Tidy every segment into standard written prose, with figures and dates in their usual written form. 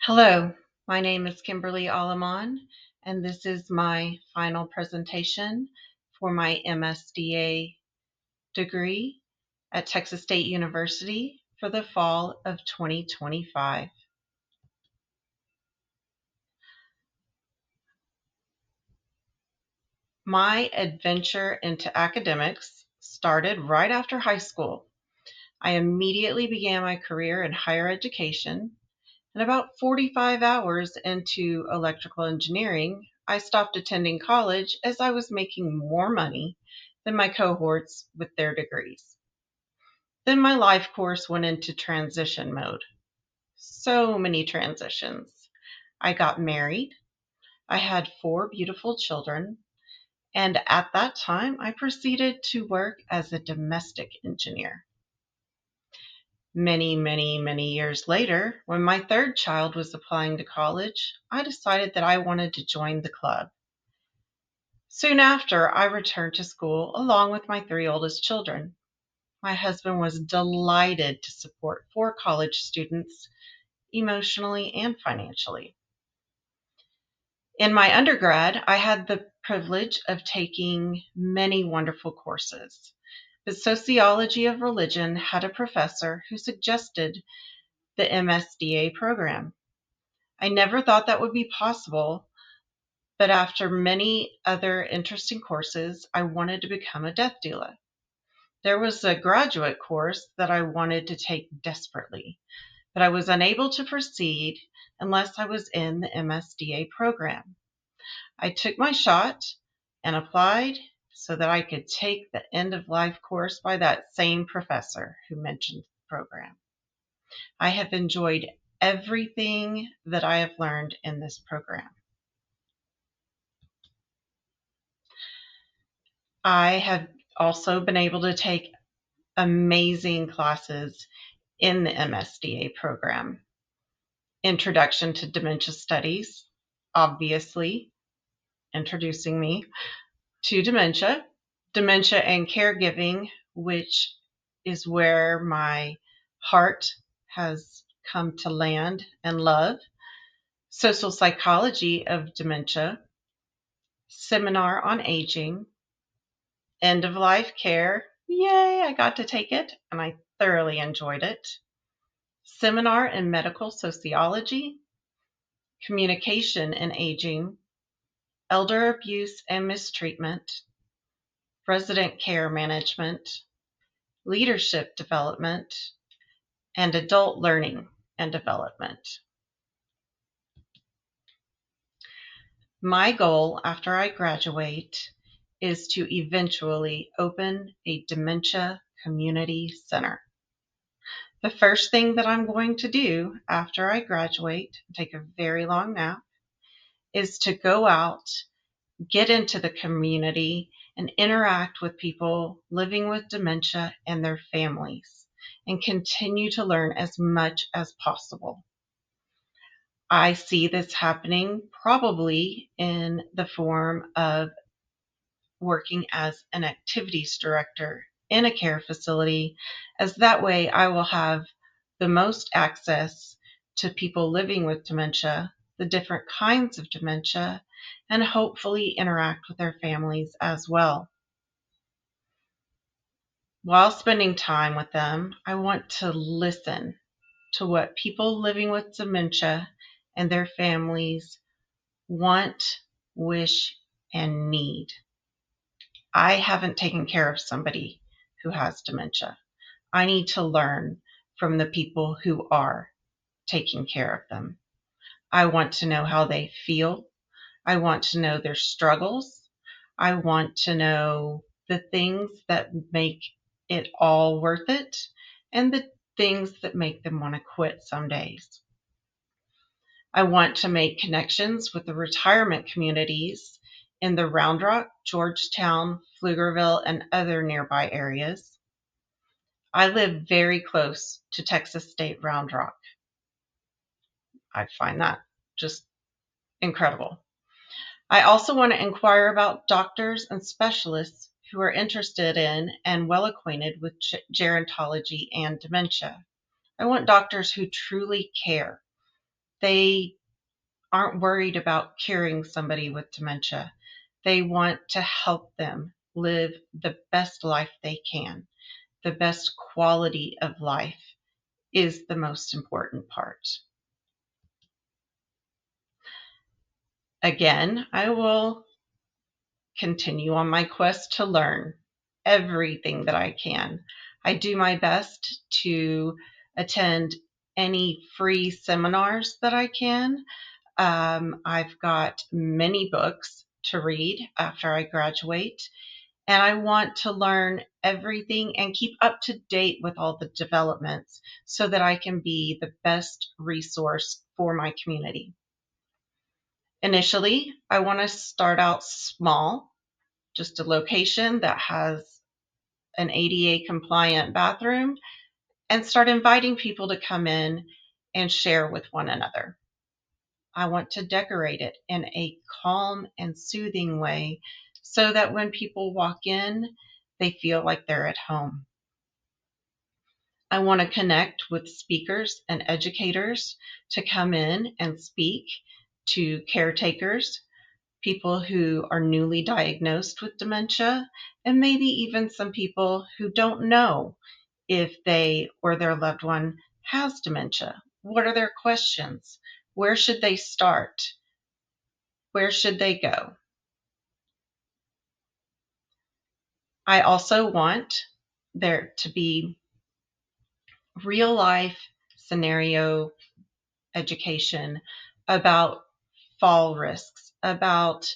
Hello, my name is Kimberly Aleman, and this is my final presentation for my MSDA degree at Texas State University for the fall of 2025. My adventure into academics started right after high school. I immediately began my career in higher education, and about 45 hours into electrical engineering, I stopped attending college as I was making more money than my cohorts with their degrees. Then my life course went into transition mode. So many transitions. I got married. I had 4 beautiful children. And at that time, I proceeded to work as a domestic engineer. Many, many, many years later, when my third child was applying to college, I decided that I wanted to join the club. Soon after, I returned to school along with my 3 oldest children. My husband was delighted to support 4 college students emotionally and financially. In my undergrad, I had the privilege of taking many wonderful courses. But sociology of religion had a professor who suggested the MSDA program. I never thought that would be possible, but after many other interesting courses, I wanted to become a death doula. There was a graduate course that I wanted to take desperately, but I was unable to proceed unless I was in the MSDA program. I took my shot and applied so that I could take the end of life course by that same professor who mentioned the program. I have enjoyed everything that I have learned in this program. I have also been able to take amazing classes in the MSDA program. Introduction to Dementia Studies, obviously introducing me to dementia and caregiving, which is where my heart has come to land and love, social psychology of dementia, seminar on aging, end of life care. Yay, I got to take it and I thoroughly enjoyed it. Seminar in medical sociology, communication in aging, elder abuse and mistreatment, resident care management, leadership development, and adult learning and development. My goal after I graduate is to eventually open a dementia community center. The first thing that I'm going to do after I graduate, take a very long nap, is to go out, get into the community, and interact with people living with dementia and their families, and continue to learn as much as possible. I see this happening probably in the form of working as an activities director in a care facility, as that way I will have the most access to people living with dementia, the different kinds of dementia, and hopefully interact with their families as well. While spending time with them, I want to listen to what people living with dementia and their families want, wish, and need. I haven't taken care of somebody who has dementia. I need to learn from the people who are taking care of them. I want to know how they feel. I want to know their struggles. I want to know the things that make it all worth it and the things that make them want to quit some days. I want to make connections with the retirement communities in the Round Rock, Georgetown, Pflugerville, and other nearby areas. I live very close to Texas State Round Rock. I find that just incredible. I also want to inquire about doctors and specialists who are interested in and well acquainted with gerontology and dementia. I want doctors who truly care They aren't worried about curing somebody with dementia. They want to help them live the best life they can. The best quality of life is the most important part. Again, I will continue on my quest to learn everything that I can. I do my best to attend any free seminars that I can. I've got many books to read after I graduate, and I want to learn everything and keep up to date with all the developments so that I can be the best resource for my community. Initially, I want to start out small, just a location that has an ADA compliant bathroom, and start inviting people to come in and share with one another. I want to decorate it in a calm and soothing way so that when people walk in, they feel like they're at home. I want to connect with speakers and educators to come in and speak to caretakers, people who are newly diagnosed with dementia, and maybe even some people who don't know if they or their loved one has dementia. What are their questions? Where should they start? Where should they go? I also want there to be real life scenario education about fall risks, about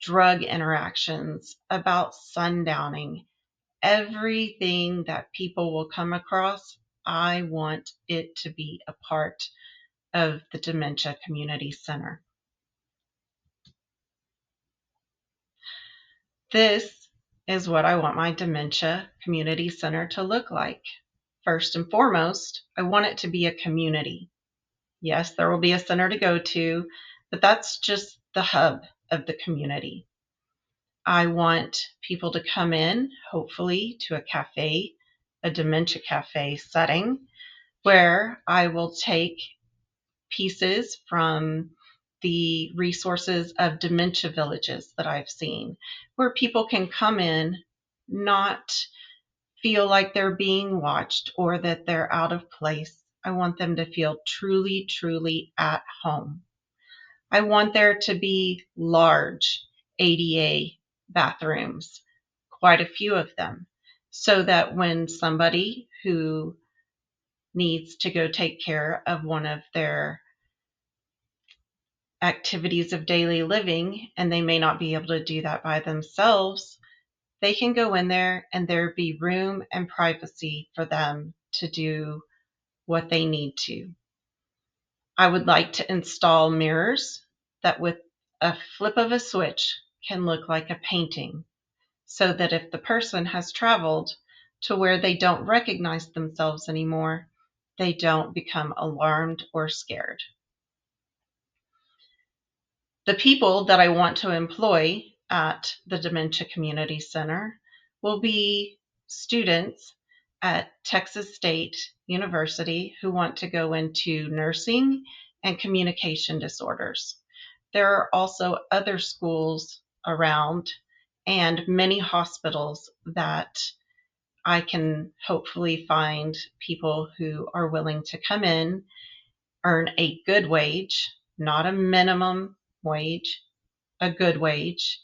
drug interactions, about sundowning, everything that people will come across. I want it to be a part of the Dementia Community Center. This is what I want my Dementia Community Center to look like. First and foremost, I want it to be a community. Yes, there will be a center to go to, but that's just the hub of the community. I want people to come in, hopefully, to a cafe, a dementia cafe setting, where I will take pieces from the resources of dementia villages that I've seen, where people can come in, not feel like they're being watched or that they're out of place. I want them to feel truly, truly at home. I want there to be large ADA bathrooms, quite a few of them, so that when somebody who needs to go take care of one of their activities of daily living and they may not be able to do that by themselves, they can go in there and there be room and privacy for them to do what they need to. I would like to install mirrors that with a flip of a switch can look like a painting, so that if the person has traveled to where they don't recognize themselves anymore, they don't become alarmed or scared. The people that I want to employ at the Dementia Community Center will be students at Texas State University who want to go into nursing and communication disorders. There are also other schools around and many hospitals that I can hopefully find people who are willing to come in, earn a good wage, not a minimum wage, a good wage,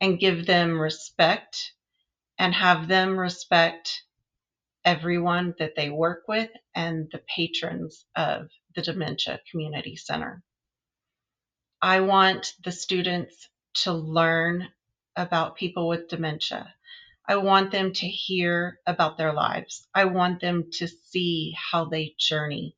and give them respect and have them respect everyone that they work with and the patrons of the Dementia Community Center. I want the students to learn about people with dementia. I want them to hear about their lives. I want them to see how they journey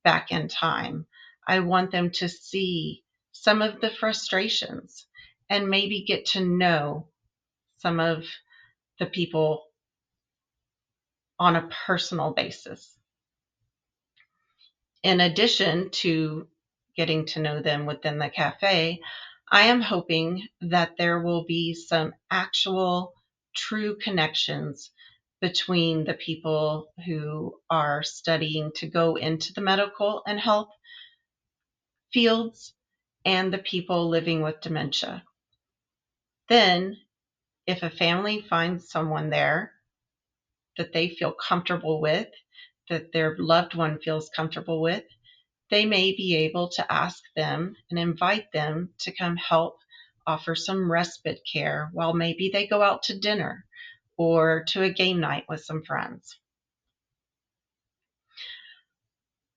back in time. I want them to see some of the frustrations and maybe get to know some of the people on a personal basis. In addition to getting to know them within the cafe, I am hoping that there will be some actual true connections between the people who are studying to go into the medical and health fields, and the people living with dementia. Then, if a family finds someone there that they feel comfortable with, that their loved one feels comfortable with, they may be able to ask them and invite them to come help offer some respite care while maybe they go out to dinner or to a game night with some friends.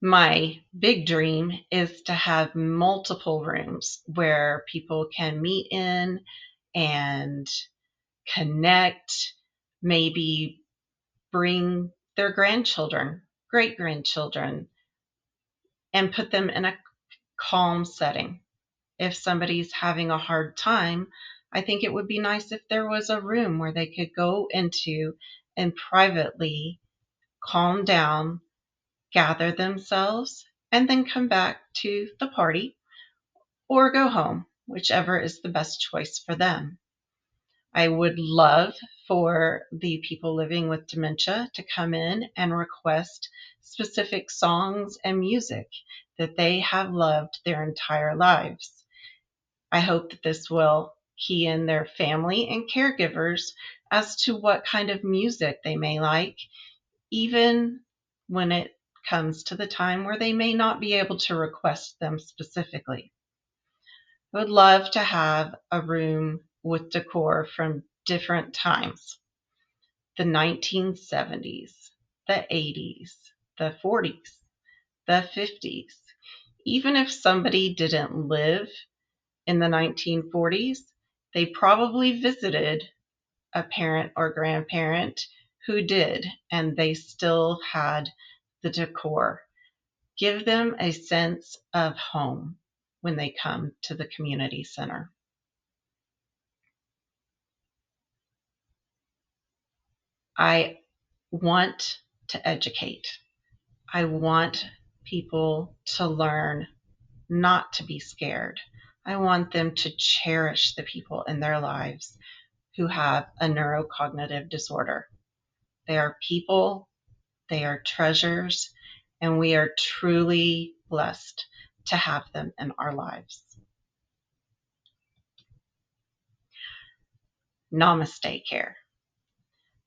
My big dream is to have multiple rooms where people can meet in and connect, maybe bring their grandchildren, great grandchildren, and put them in a calm setting. If somebody's having a hard time, I think it would be nice if there was a room where they could go into and privately calm down, gather themselves, and then come back to the party or go home, whichever is the best choice for them. I would love for the people living with dementia to come in and request specific songs and music that they have loved their entire lives. I hope that this will key in their family and caregivers as to what kind of music they may like, even when it comes to the time where they may not be able to request them specifically. I would love to have a room with decor from different times: the 1970s, the 80s, the 40s, the 50s. Even if somebody didn't live in the 1940s, they probably visited a parent or grandparent who did, and they still had the decor. Give them a sense of home when they come to the community center. I want to educate. I want people to learn not to be scared. I want them to cherish the people in their lives who have a neurocognitive disorder. They are people, they are treasures, and we are truly blessed to have them in our lives. Namaste Care.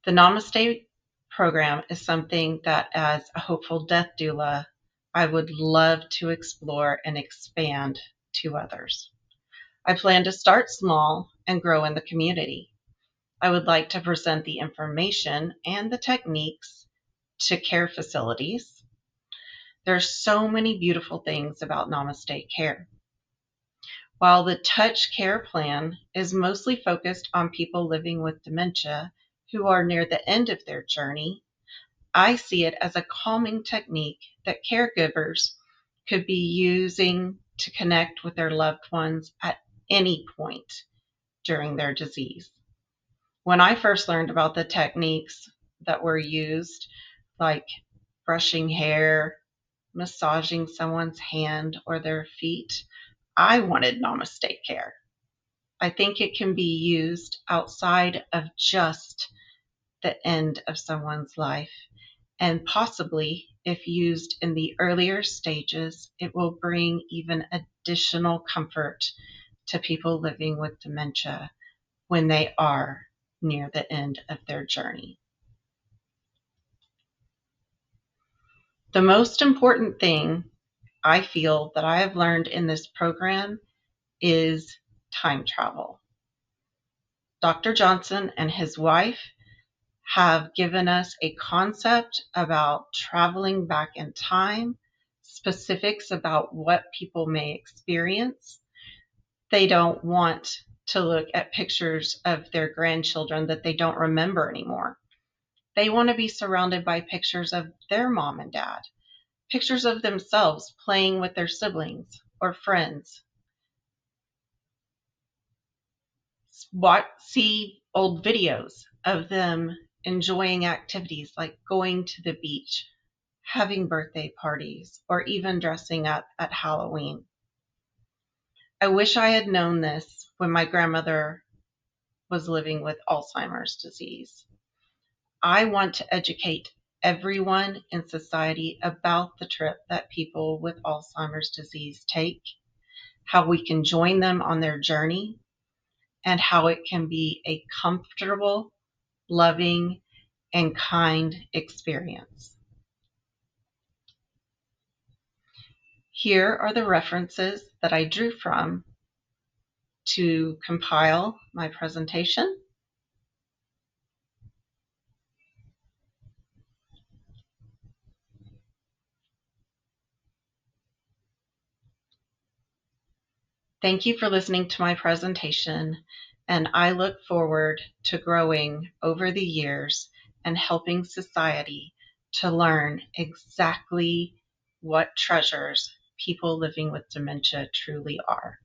The Namaste program is something that, as a hopeful death doula, I would love to explore and expand to others. I plan to start small and grow in the community. I would like to present the information and the techniques to care facilities. There's so many beautiful things about Namaste Care. While the Touch Care plan is mostly focused on people living with dementia who are near the end of their journey, I see it as a calming technique that caregivers could be using to connect with their loved ones at any point during their disease. When I first learned about the techniques that were used, like brushing hair, massaging someone's hand or their feet, I wanted Namaste Care. I think it can be used outside of just the end of someone's life, and possibly, if used in the earlier stages, it will bring even additional comfort to people living with dementia when they are near the end of their journey. The most important thing I feel that I have learned in this program is time travel. Dr. Johnson and his wife have given us a concept about traveling back in time, specifics about what people may experience. They don't want to look at pictures of their grandchildren that they don't remember anymore. They want to be surrounded by pictures of their mom and dad, pictures of themselves playing with their siblings or friends. See old videos of them enjoying activities like going to the beach, having birthday parties, or even dressing up at Halloween. I wish I had known this when my grandmother was living with Alzheimer's disease. I want to educate everyone in society about the trip that people with Alzheimer's disease take, how we can join them on their journey, and how it can be a comfortable, loving, and kind experience. Here are the references that I drew from to compile my presentation. Thank you for listening to my presentation, and I look forward to growing over the years and helping society to learn exactly what treasures people living with dementia truly are.